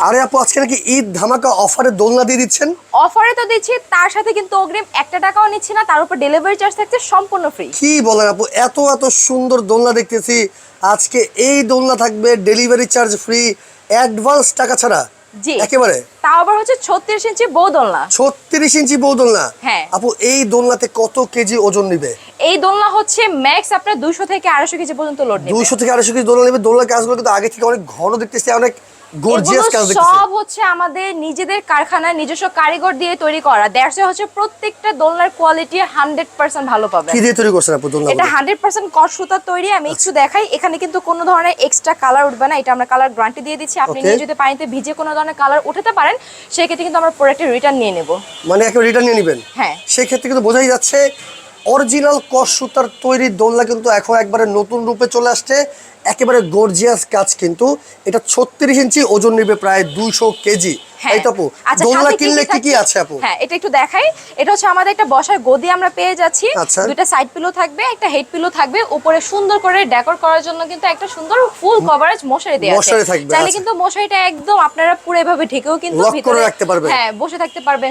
আরে আপু আজকে নাকি ঈদ ধামাকা অফারে দোলনা দিয়ে দিচ্ছেন? অফারে তো দিচ্ছি, তার সাথে কিন্তু অগ্রিম 1 টাকাও নিচ্ছি না, তার উপর ডেলিভারি চার্জ থাকছে সম্পূর্ণ ফ্রি। কি বলেন আপু, এত এত সুন্দর দোলনা দেখতেছি, আজকে এই দোলনা থাকবে ডেলিভারি চার্জ ফ্রি, অ্যাডভান্স টাকা ছাড়া? জি একেবারে তাও আবার হচ্ছে 36 ইঞ্চি বউ দোলনা। 36 ইঞ্চি বউ দোলনা? হ্যাঁ আপু এই দোলনাতে কত কেজি ওজন নিবে? এই দোলনা হচ্ছে ম্যাক্স আপনার 200 থেকে 250 কেজি পর্যন্ত লোড নেবে। 200 থেকে 250 কেজি দোলনা নেবে। দোলনার কাজগুলো কিন্তু আগে থেকে অনেক ঘন দেখতেছি, অনেক গর্জিয়াস কাজ দেখতেছি। সব হচ্ছে আমাদের নিজেদের কারখানার নিজস্ব কারিগর দিয়ে তৈরি করা। দ্যাটস হচ্ছে প্রত্যেকটা দোলনার কোয়ালিটি 100% ভালো পাবেন। কি দিয়ে তৈরি করছেন আপু দোলনা? এটা 100% কট সুতার তৈরি। আমি একটু দেখাই, এখানে কিন্তু কোনো ধরনের এক্সট্রা কালার উঠবে না, এটা আমরা কালার গ্যারান্টি দিয়ে দিচ্ছি। আপনি নিয়ে যদি পানিতে ভিজে কোনো ধরনের কালার উঠাতে পারেন, সেই ক্ষেত্রে কিন্তু আমরা প্রোডাক্টের রিটার্ন নিয়ে নেব। মানে একটা রিটার্ন নিয়ে নেবেন? হ্যাঁ। সেই ক্ষেত্রে কিন্তু বোঝাই যাচ্ছে অরিজিনাল কস সুতার তৈরি দোলনা কিন্তু এখন একবারে নতুন রূপে চলে আসছে, একেবারে গর্জিয়াস কাজ। কিন্তু এটা 36 ইঞ্চি, ওজন নেবে প্রায় 200 কেজি। এই তো আপু, দোলনা কিনলে কি কি আছে আপু? হ্যাঁ এটা একটু দেখাই। এটা হচ্ছে আমাদের একটা বসার গদি আমরা পেয়ে যাচ্ছি, দুটো সাইড পিলো থাকবে, একটা হেড পিলো থাকবে, উপরে সুন্দর করে ডেকোর করার জন্য কিন্তু একটা সুন্দর ফুল কভারেজ মশারি দেয়া আছে। চাইলে কিন্তু মশারিটা একদম আপনারা পুরো এভাবে ঢেকেও কিন্তু লক করে রাখতে পারবেন। হ্যাঁ বসে থাকতে পারবেন।